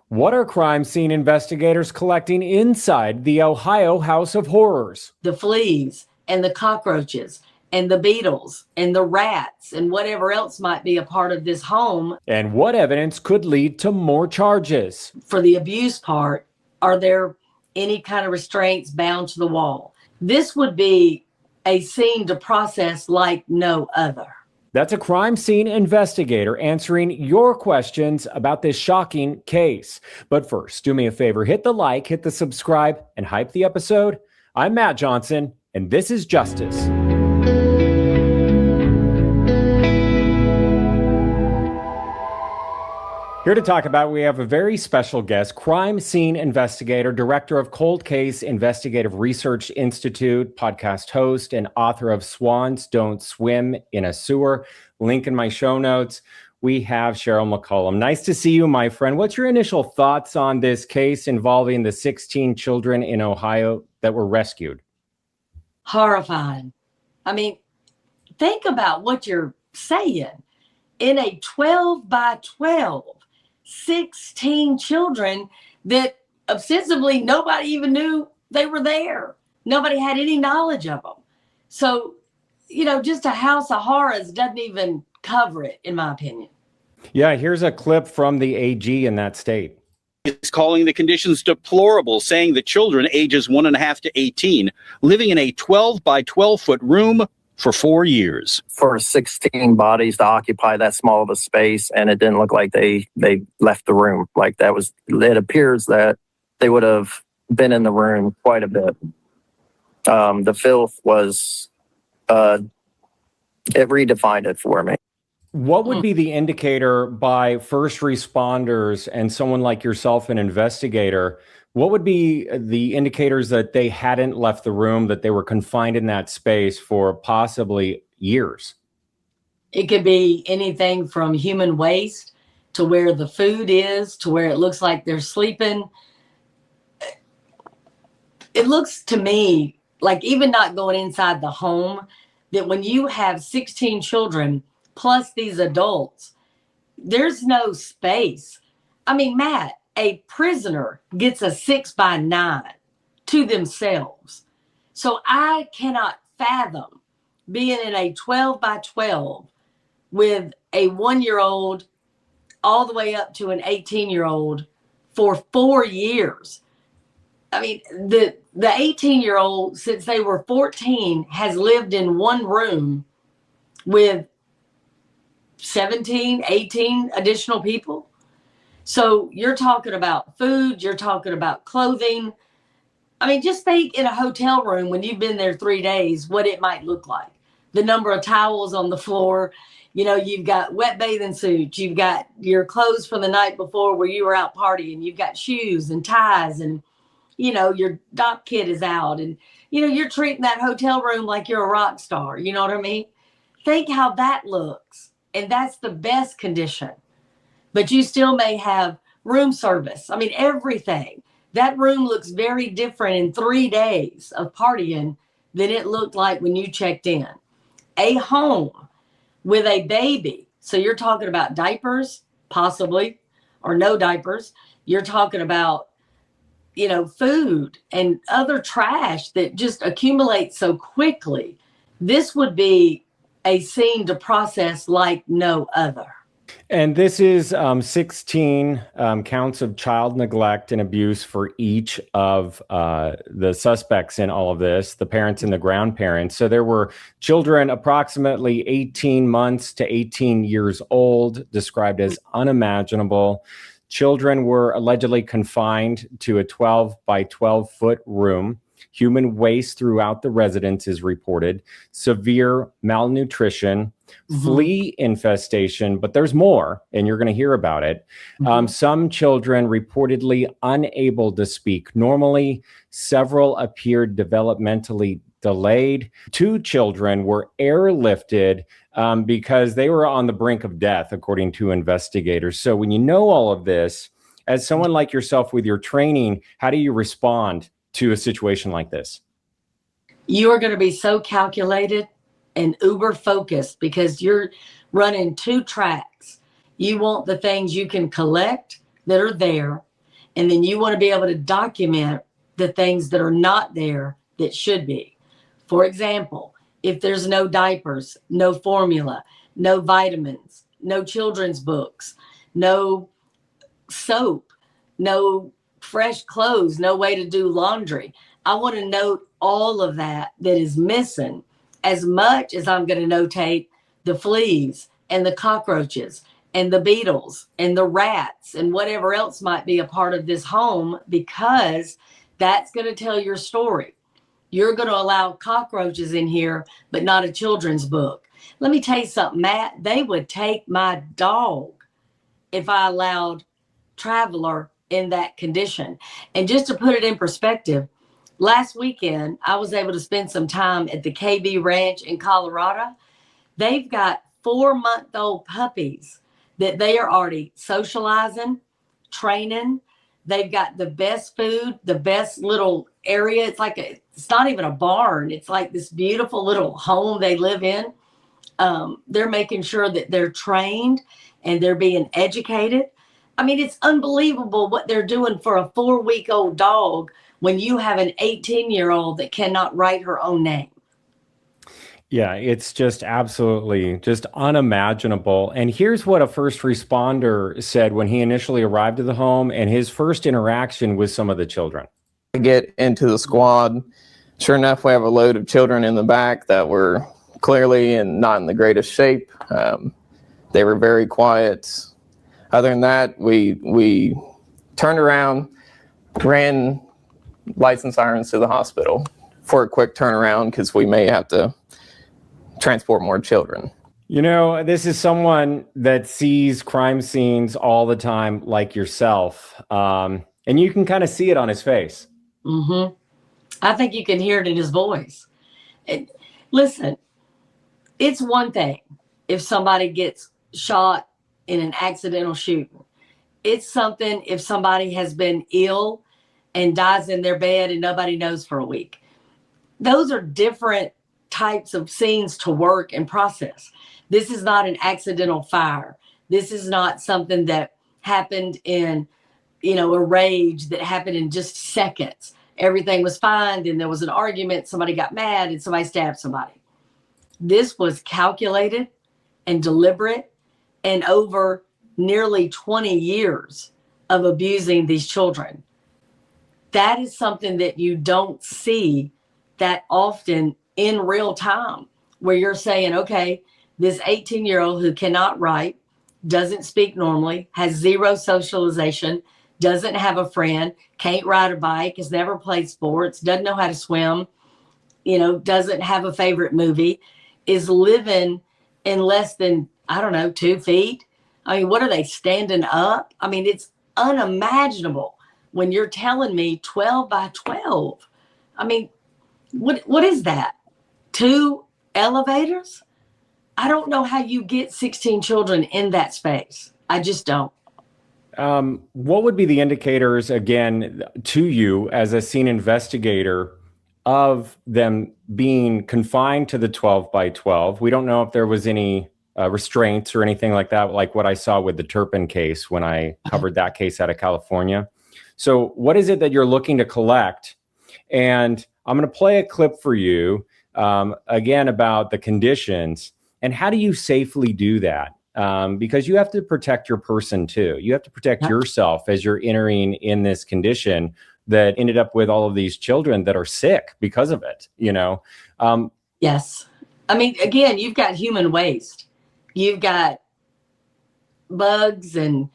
What are crime scene investigators collecting inside the Ohio House of Horrors? The fleas and the cockroaches and the beetles and the rats and whatever else might be a part of this home. And what evidence could lead to more charges? For the abuse part, are there any kind of restraints bound to the wall? This would be a scene to process like no other. That's a crime scene investigator answering your questions about this shocking case. But first, do me a favor, hit the like, hit the subscribe, and hype the episode. I'm Matt Johnson, and this is Justice. Here to talk about, we have a very special guest, crime scene investigator, director of Cold Case Investigative Research Institute, podcast host, and author of Swans Don't Swim in a Sewer. Link in my show notes. We have Sheryl McCollum. Nice to see you, my friend. What's your initial thoughts on this case involving the 16 children in Ohio that were rescued? Horrifying. I mean, think about what you're saying. In a 12 by 12, 16 children that ostensibly nobody even knew they were there. Nobody had any knowledge of them. So, just a house of horrors doesn't even cover it, in my opinion. Yeah, here's a clip from the AG in that state. It's calling the conditions deplorable, saying the children ages 1.5 to 18 living in a 12 by 12 foot room for 4 years. For 16 bodies to occupy that small of a space, and it didn't look like they left the room. Like it appears that they would have been in the room quite a bit. The filth was, it redefined it for me. What would be the indicator by first responders and someone like yourself, an investigator? What would be the indicators that they hadn't left the room, that they were confined in that space for possibly years? It could be anything from human waste to where the food is, to where it looks like they're sleeping. It looks to me like, even not going inside the home, that when you have 16 children plus these adults, there's no space. I mean, Matt, a prisoner gets a 6 by 9 to themselves. So I cannot fathom being in a 12 by 12 with a 1-year-old all the way up to an 18-year-old for 4 years. I mean, the 18-year-old, since they were 14, has lived in one room with 17, 18 additional people. So you're talking about food, you're talking about clothing. I mean, just think in a hotel room when you've been there 3 days, what it might look like. The number of towels on the floor, you've got wet bathing suits, you've got your clothes from the night before where you were out partying, you've got shoes and ties, and, your doc kit is out, and, you're treating that hotel room like you're a rock star. You know what I mean? Think how that looks. And that's the best condition. But you still may have room service. I mean, everything. That room looks very different in 3 days of partying than it looked like when you checked in. A home with a baby. So you're talking about diapers, possibly, or no diapers. You're talking about, food and other trash that just accumulates so quickly. This would be a scene to process like no other. And this is 16 counts of child neglect and abuse for each of the suspects in all of this, the parents and the grandparents. So there were children approximately 18 months to 18 years old, described as unimaginable. Children were allegedly confined to a 12 by 12 foot room. Human waste throughout the residence is reported. Severe malnutrition, flea infestation, but there's more, and you're going to hear about it. Some children reportedly unable to speak normally. Several appeared developmentally delayed. 2 children were airlifted because they were on the brink of death, according to investigators. So when you know all of this, as someone like yourself with your training, how do you respond to a situation like this? You are going to be so calculated and uber focused because you're running 2 tracks. You want the things you can collect that are there, And then you want to be able to document the things that are not there that should be. For example, if there's no diapers, no formula, no vitamins, no children's books, no soap, no fresh clothes, no way to do laundry. I want to note all of that is missing, as much as I'm going to notate the fleas and the cockroaches and the beetles and the rats and whatever else might be a part of this home, because that's going to tell your story. You're going to allow cockroaches in here, but not a children's book. Let me tell you something, Matt. They would take my dog if I allowed Traveler in that condition. And just to put it in perspective, last weekend, I was able to spend some time at the KB Ranch in Colorado. They've got 4-month-old puppies that they are already socializing, training. They've got the best food, the best little area. It's not even a barn. It's like this beautiful little home they live in. They're making sure that they're trained and they're being educated. I mean, it's unbelievable what they're doing for a 4-week-old dog when you have an 18-year-old that cannot write her own name. Yeah, it's just absolutely just unimaginable. And here's what a first responder said when he initially arrived at the home and his first interaction with some of the children. Get into the squad. Sure enough, we have a load of children in the back that were clearly and not in the greatest shape. They were very quiet. Other than that, we turned around, ran lights and sirens to the hospital for a quick turnaround because we may have to transport more children. You know, this is someone that sees crime scenes all the time, like yourself, and you can kind of see it on his face. Mm-hmm. I think you can hear it in his voice. Listen, it's one thing if somebody gets shot in an accidental shooting. It's something if somebody has been ill and dies in their bed and nobody knows for a week. Those are different types of scenes to work and process. This is not an accidental fire. This is not something that happened in, a rage that happened in just seconds. Everything was fine, then there was an argument, somebody got mad, and somebody stabbed somebody. This was calculated and deliberate, and over nearly 20 years of abusing these children. That is something that you don't see that often in real time, where you're saying, okay, this 18-year-old who cannot write, doesn't speak normally, has zero socialization, doesn't have a friend, can't ride a bike, has never played sports, doesn't know how to swim, doesn't have a favorite movie, is living in less than, 2 feet. I mean, what are they, standing up? I mean, it's unimaginable when you're telling me 12 by 12. I mean, what is that? 2 elevators? I don't know how you get 16 children in that space. I just don't. What would be the indicators, again, to you as a scene investigator of them being confined to the 12 by 12? We don't know if there was any restraints or anything like that, like what I saw with the Turpin case when I covered that case out of California. So what is it that you're looking to collect? And I'm going to play a clip for you, again, about the conditions. And how do you safely do that? Because you have to protect your person too. You have to protect yourself as you're entering in this condition that ended up with all of these children that are sick because of it, Yes. I mean, again, you've got human waste. You've got bugs, and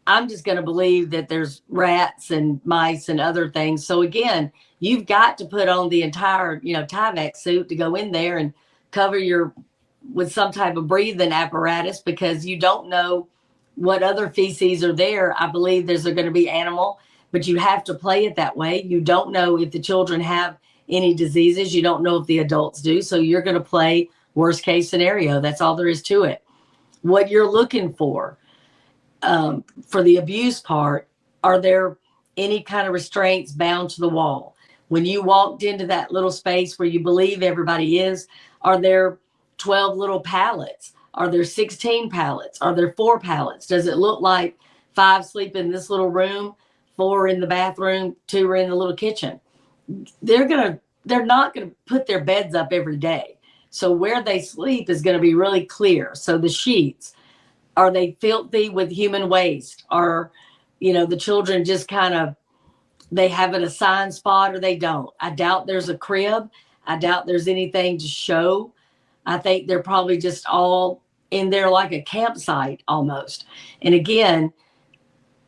I'm just going to believe that there's rats and mice and other things. So again, you've got to put on the entire, Tyvek suit to go in there and cover with some type of breathing apparatus, because you don't know what other feces are there. I believe there's going to be animal, but you have to play it that way. You don't know if the children have any diseases. You don't know if the adults do. So you're going to play worst case scenario. That's all there is to it. What you're looking for the abuse part, are there any kind of restraints bound to the wall? When you walked into that little space where you believe everybody is, are there 12 little pallets? Are there 16 pallets? Are there 4 pallets? Does it look like 5 sleep in this little room, 4 in the bathroom, 2 are in the little kitchen. They're not gonna put their beds up every day. So where they sleep is gonna be really clear. So the sheets, are they filthy with human waste? Are, the children just kind of, they have an assigned spot or they don't? I doubt there's a crib. I doubt there's anything to show. I think they're probably just all in there like a campsite almost. And again,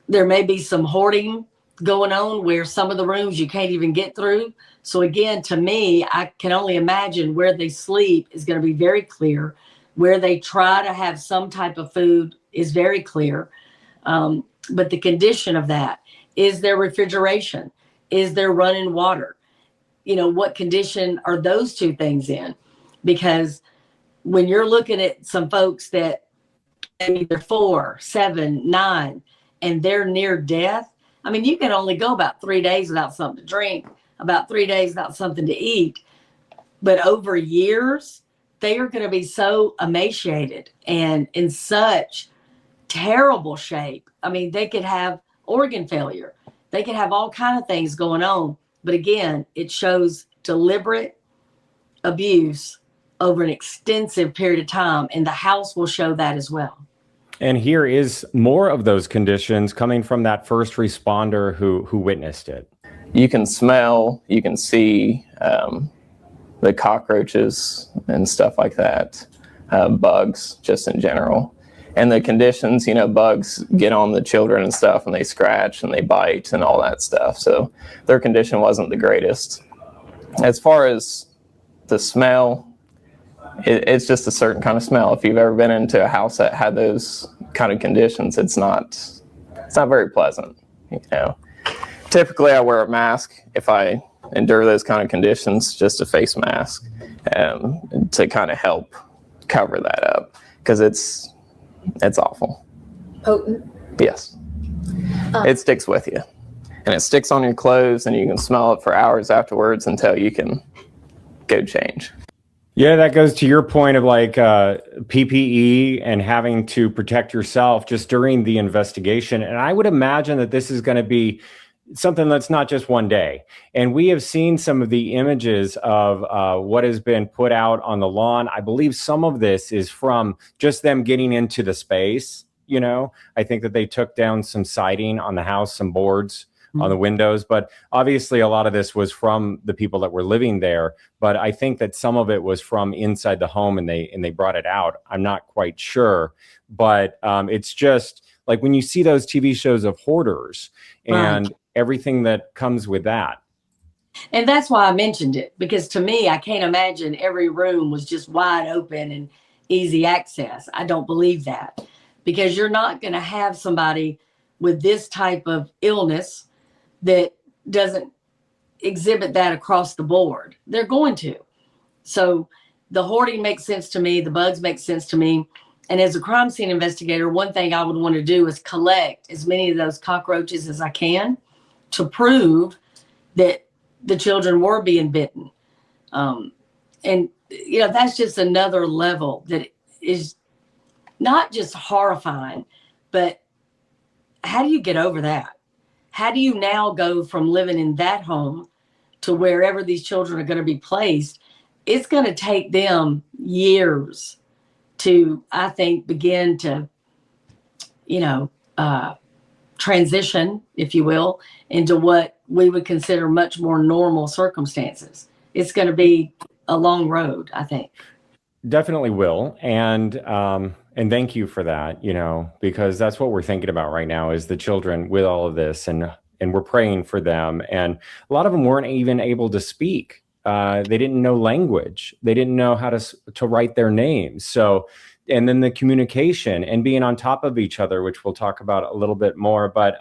there may be some hoarding going on where some of the rooms you can't even get through. So again, to me, I can only imagine where they sleep is going to be very clear. Where they try to have some type of food is very clear. But the condition of that, is there refrigeration? Is there running water? What condition are those two things in? Because when you're looking at some folks that maybe they're 4, 7, 9, and they're near death, I mean, you can only go about 3 days without something to drink, about 3 days without something to eat. But over years, they are going to be so emaciated and in such terrible shape. I mean, they could have organ failure. They could have all kinds of things going on. But again, it shows deliberate abuse over an extensive period of time. And the house will show that as well. And here is more of those conditions coming from that first responder who witnessed it. You can smell, you can see the cockroaches and stuff like that, bugs just in general. And the conditions, bugs get on the children and stuff, and they scratch and they bite and all that stuff. So their condition wasn't the greatest. As far as the smell, it's just a certain kind of smell. If you've ever been into a house that had those kind of conditions, it's not very pleasant. Typically I wear a mask if I endure those kind of conditions, just a face mask, to kind of help cover that up, because it's awful. Potent? Yes. It sticks with you, and it sticks on your clothes, and you can smell it for hours afterwards until you can go change. Yeah, that goes to your point of like PPE and having to protect yourself just during the investigation. And I would imagine that this is going to be something that's not just one day. And we have seen some of the images of what has been put out on the lawn. I believe some of this is from just them getting into the space. I think that they took down some siding on the house, some boards on the windows, but obviously a lot of this was from the people that were living there. But I think that some of it was from inside the home, and they brought it out. I'm not quite sure, but it's just like when you see those TV shows of hoarders and everything that comes with that. And that's why I mentioned it, because to me, I can't imagine every room was just wide open and easy access. I don't believe that, because you're not going to have somebody with this type of illness that doesn't exhibit that across the board. They're going to. So the hoarding makes sense to me. The bugs make sense to me. And as a crime scene investigator, one thing I would want to do is collect as many of those cockroaches as I can to prove that the children were being bitten. And, that's just another level that is not just horrifying, but how do you get over that? How do you now go from living in that home to wherever these children are going to be placed? It's going to take them years to, I think, begin to, transition, if you will, into what we would consider much more normal circumstances. It's going to be a long road, I think. Definitely will. And thank you for that, because that's what we're thinking about right now is the children with all of this, and we're praying for them. And a lot of them weren't even able to speak. They didn't know language. They didn't know how to write their names. So, and then the communication and being on top of each other, which we'll talk about a little bit more. But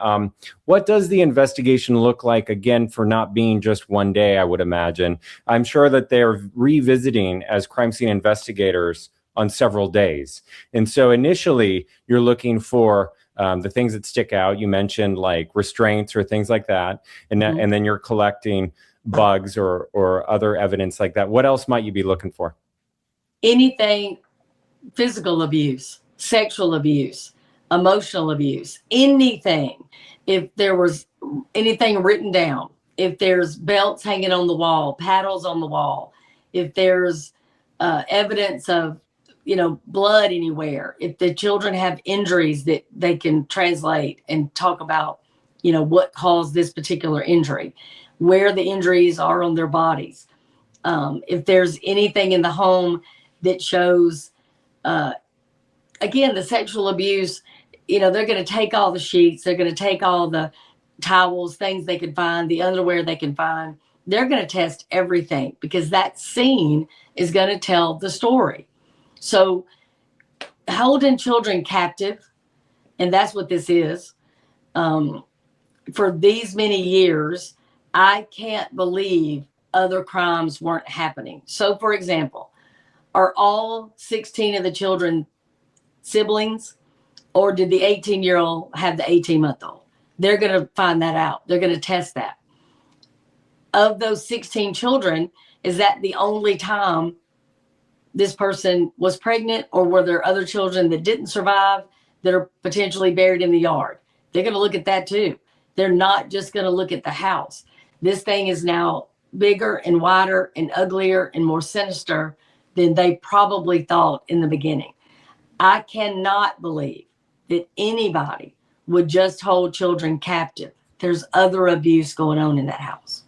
what does the investigation look like, again, for not being just one day, I would imagine? I'm sure that they're revisiting as crime scene investigators on several days. And so initially, you're looking for the things that stick out. You mentioned like restraints or things like that. And, and then you're collecting bugs or other evidence like that. What else might you be looking for? Anything. Physical abuse, sexual abuse, emotional abuse, anything. If there was anything written down, if there's belts hanging on the wall, paddles on the wall, if there's evidence of, blood anywhere, if the children have injuries that they can translate and talk about, what caused this particular injury, where the injuries are on their bodies. If there's anything in the home that shows, again, the sexual abuse, they're going to take all the sheets, they're going to take all the towels, things they can find, the underwear they can find. They're going to test everything because that scene is going to tell the story. So holding children captive, and that's what this is, for these many years, I can't believe other crimes weren't happening. So, for example, are all 16 of the children siblings, or did the 18-year-old have the 18-month-old? They're going to find that out. They're going to test that. Of those 16 children, is that the only time this person was pregnant, or were there other children that didn't survive that are potentially buried in the yard? They're going to look at that too. They're not just going to look at the house. This thing is now bigger and wider and uglier and more sinister than they probably thought in the beginning. I cannot believe that anybody would just hold children captive. There's other abuse going on in that house.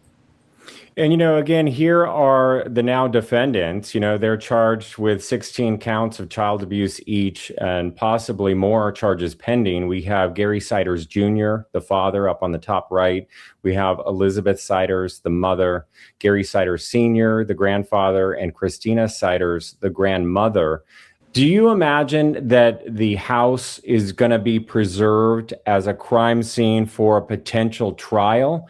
And, again, here are the now defendants. They're charged with 16 counts of child abuse each, and possibly more charges pending. We have Gary Siders Jr., the father, up on the top right. We have Elizabeth Siders, the mother, Gary Siders Sr., the grandfather, and Christina Siders, the grandmother. Do you imagine that the house is going to be preserved as a crime scene for a potential trial,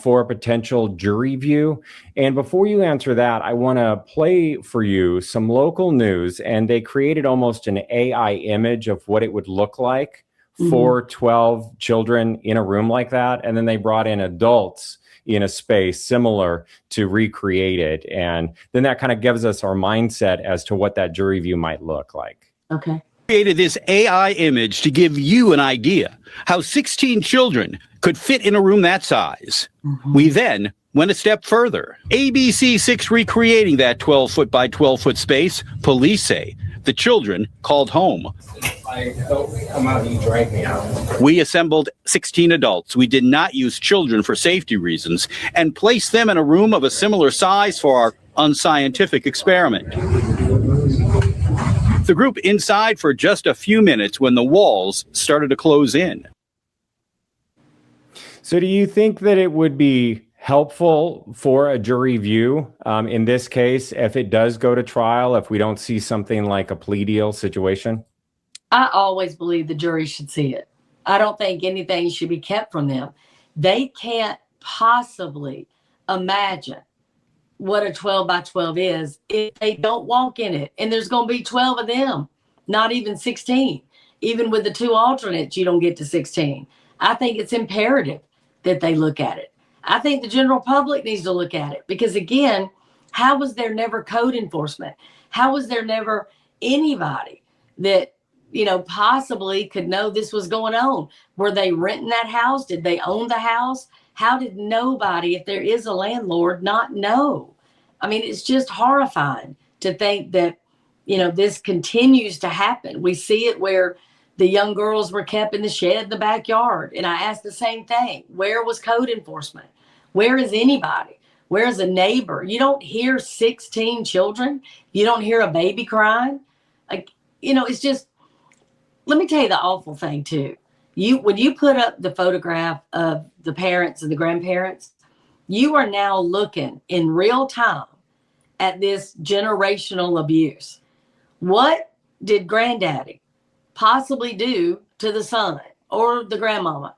for a potential jury view? And before you answer that, I want to play for you some local news, and they created almost an AI image of what it would look like for 12 children in a room like that. And then they brought in adults in a space similar to recreate it. And then that kind of gives us our mindset as to what that jury view might look like. Okay. Created this AI image to give you an idea how 16 children could fit in a room that size. We then went a step further. ABC6 recreating that 12-foot by 12-foot space, police say the children called home. I don't come out, you drag me out. We assembled 16 adults. We did not use children for safety reasons and placed them in a room of a similar size for our unscientific experiment. The group inside for just a few minutes when the walls started to close in. So do you think that it would be helpful for a jury view in this case, if it does go to trial, if we don't see something like a plea deal situation? I always believe the jury should see it. I don't think anything should be kept from them. They can't possibly imagine what a 12 by 12 is if they don't walk in it. And there's going to be 12 of them, not even 16. Even with the two alternates, you don't get to 16. I think it's imperative that they look at it. I think the general public needs to look at it because, again, how was there never code enforcement? How was there never anybody that, possibly could know this was going on? Were they renting that house? Did they own the house? How did nobody, if there is a landlord, not know? I mean, it's just horrifying to think that, this continues to happen. We see it where the young girls were kept in the shed in the backyard. And I asked the same thing. Where was code enforcement? Where is anybody? Where is a neighbor? You don't hear 16 children. You don't hear a baby crying. It's just, let me tell you the awful thing too. When you put up the photograph of the parents and the grandparents, you are now looking in real time at this generational abuse. What did granddaddy possibly do to the son or the grandmama,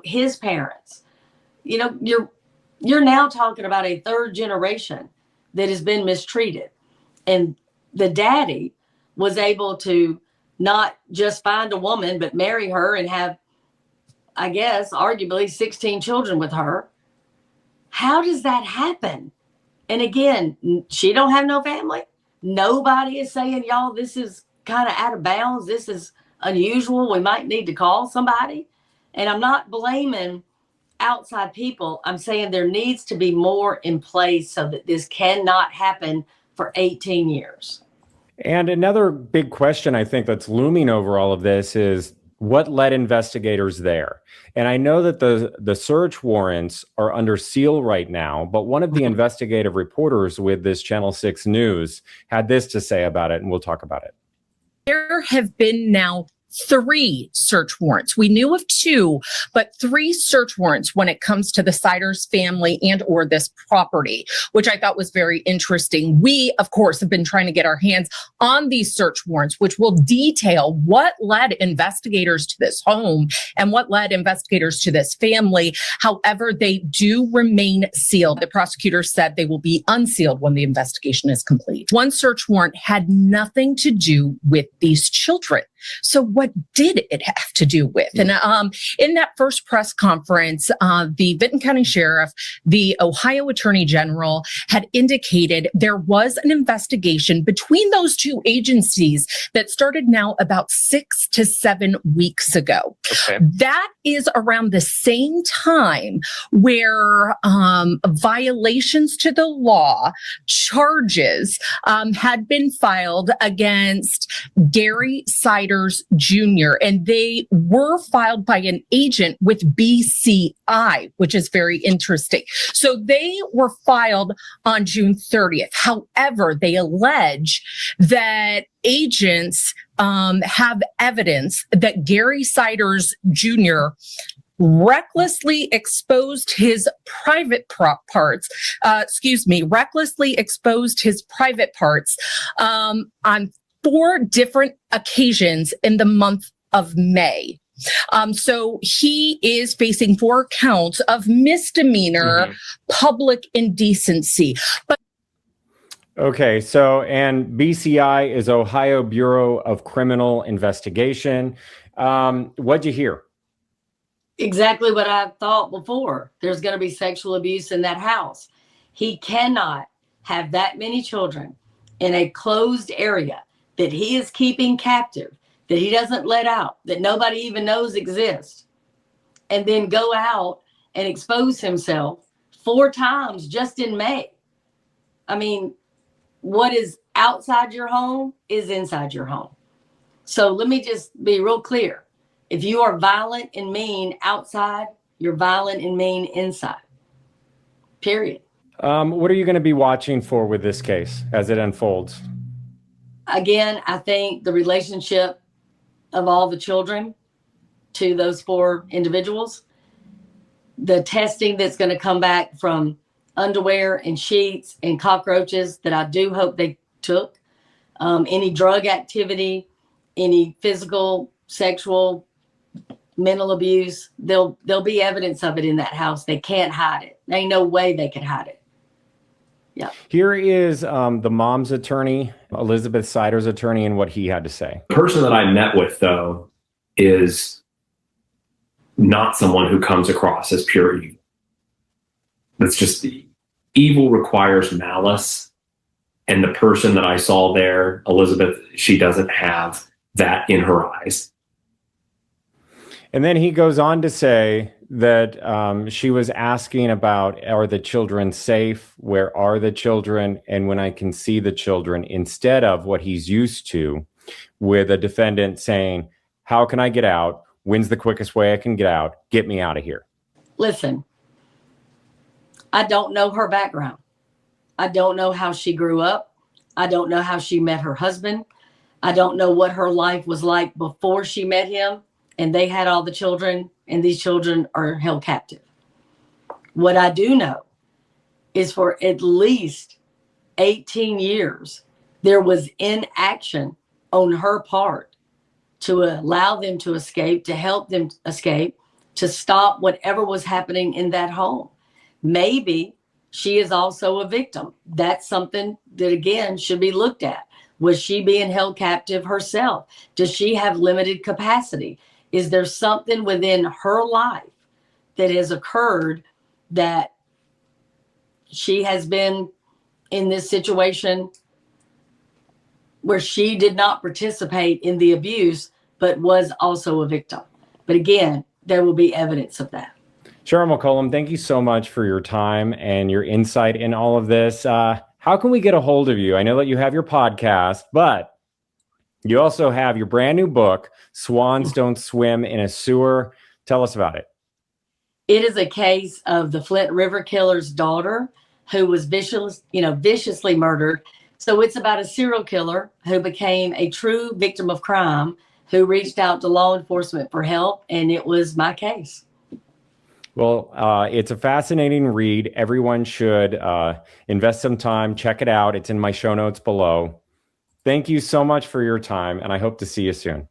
his parents? You're now talking about a third generation that has been mistreated. And the daddy was able to not just find a woman, but marry her and have, I guess, arguably 16 children with her. How does that happen? And again, she don't have no family. Nobody is saying, y'all, this is kind of out of bounds. This is unusual. We might need to call somebody. And I'm not blaming outside people. I'm saying there needs to be more in place so that this cannot happen for 18 years. And another big question I think that's looming over all of this is what led investigators there? And I know that the search warrants are under seal right now, but one of the investigative reporters with this Channel 6 News had this to say about it, and we'll talk about it. There have been now 3 search warrants. We knew of 2, but 3 search warrants when it comes to the Siders family and or this property, which I thought was very interesting. We, of course, have been trying to get our hands on these search warrants, which will detail what led investigators to this home and what led investigators to this family. However, they do remain sealed. The prosecutor said they will be unsealed when the investigation is complete. One search warrant had nothing to do with these children. So what did it have to do with? And in that first press conference, the Vinton County Sheriff, the Ohio Attorney General had indicated there was an investigation between those 2 agencies that started now about 6 to 7 weeks ago. Okay. That is around the same time where violations to the law charges had been filed against Gary Siders Jr., and they were filed by an agent with BCI, which is very interesting. So they were filed on June 30th. However, they allege that agents have evidence that Gary Siders Jr. recklessly exposed his private parts on 4 different occasions in the month of May. So he is facing 4 counts of misdemeanor public indecency. But Okay, so, and BCI is Ohio Bureau of Criminal Investigation. What'd you hear? Exactly what I thought before. There's going to be sexual abuse in that house. He cannot have that many children in a closed area that he is keeping captive, that he doesn't let out, that nobody even knows exist, and then go out and expose himself 4 times just in May. I mean, what is outside your home is inside your home. So let me just be real clear. If you are violent and mean outside, you're violent and mean inside. Period. What are you going to be watching for with this case as it unfolds? Again, I think the relationship of all the children to those 4 individuals, the testing that's going to come back from underwear and sheets and cockroaches that I do hope they took, any drug activity, any physical, sexual, mental abuse, there'll be evidence of it in that house. They can't hide it. There ain't no way they could hide it. Yeah. Here is the mom's attorney, Elizabeth Siders' attorney, and what he had to say. The person that I met with, though, is not someone who comes across as pure evil. That's just evil requires malice. And the person that I saw there, Elizabeth, she doesn't have that in her eyes. And then he goes on to say that she was asking about, are the children safe? Where are the children? And when I can see the children, instead of what he's used to with a defendant saying, how can I get out? When's the quickest way I can get out? Get me out of here. Listen, I don't know her background. I don't know how she grew up. I don't know how she met her husband. I don't know what her life was like before she met him and they had all the children and these children are held captive. What I do know is for at least 18 years, there was inaction on her part to allow them to escape, to help them escape, to stop whatever was happening in that home. Maybe she is also a victim. That's something that, again, should be looked at. Was she being held captive herself? Does she have limited capacity? Is there something within her life that has occurred that she has been in this situation where she did not participate in the abuse, but was also a victim? But again, there will be evidence of that. Sheryl McCollum, thank you so much for your time and your insight in all of this. How can we get a hold of you? I know that you have your podcast, but you also have your brand new book, Swans Don't Swim in a Sewer. Tell us about it. It is a case of the Flint River killer's daughter who was viciously murdered. So it's about a serial killer who became a true victim of crime, who reached out to law enforcement for help, and it was my case. Well, it's a fascinating read. Everyone should invest some time, check it out. It's in my show notes below. Thank you so much for your time, and I hope to see you soon.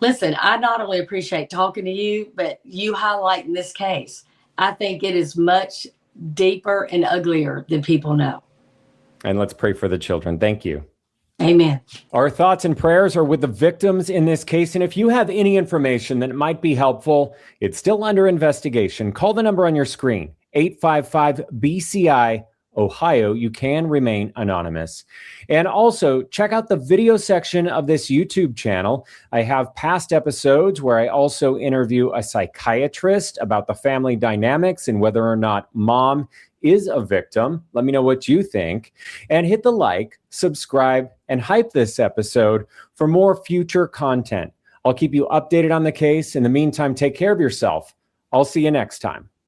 Listen, I not only appreciate talking to you, but you highlighting this case. I think it is much deeper and uglier than people know. And let's pray for the children. Thank you. Amen. Our thoughts and prayers are with the victims in this case. And if you have any information that might be helpful, it's still under investigation. Call the number on your screen, 855-BCI Ohio. You can remain anonymous. And also check out the video section of this YouTube channel. I have past episodes where I also interview a psychiatrist about the family dynamics and whether or not mom is a victim. Let me know what you think. And hit the like, subscribe, and hype this episode for more future content. I'll keep you updated on the case. In the meantime, take care of yourself. I'll see you next time.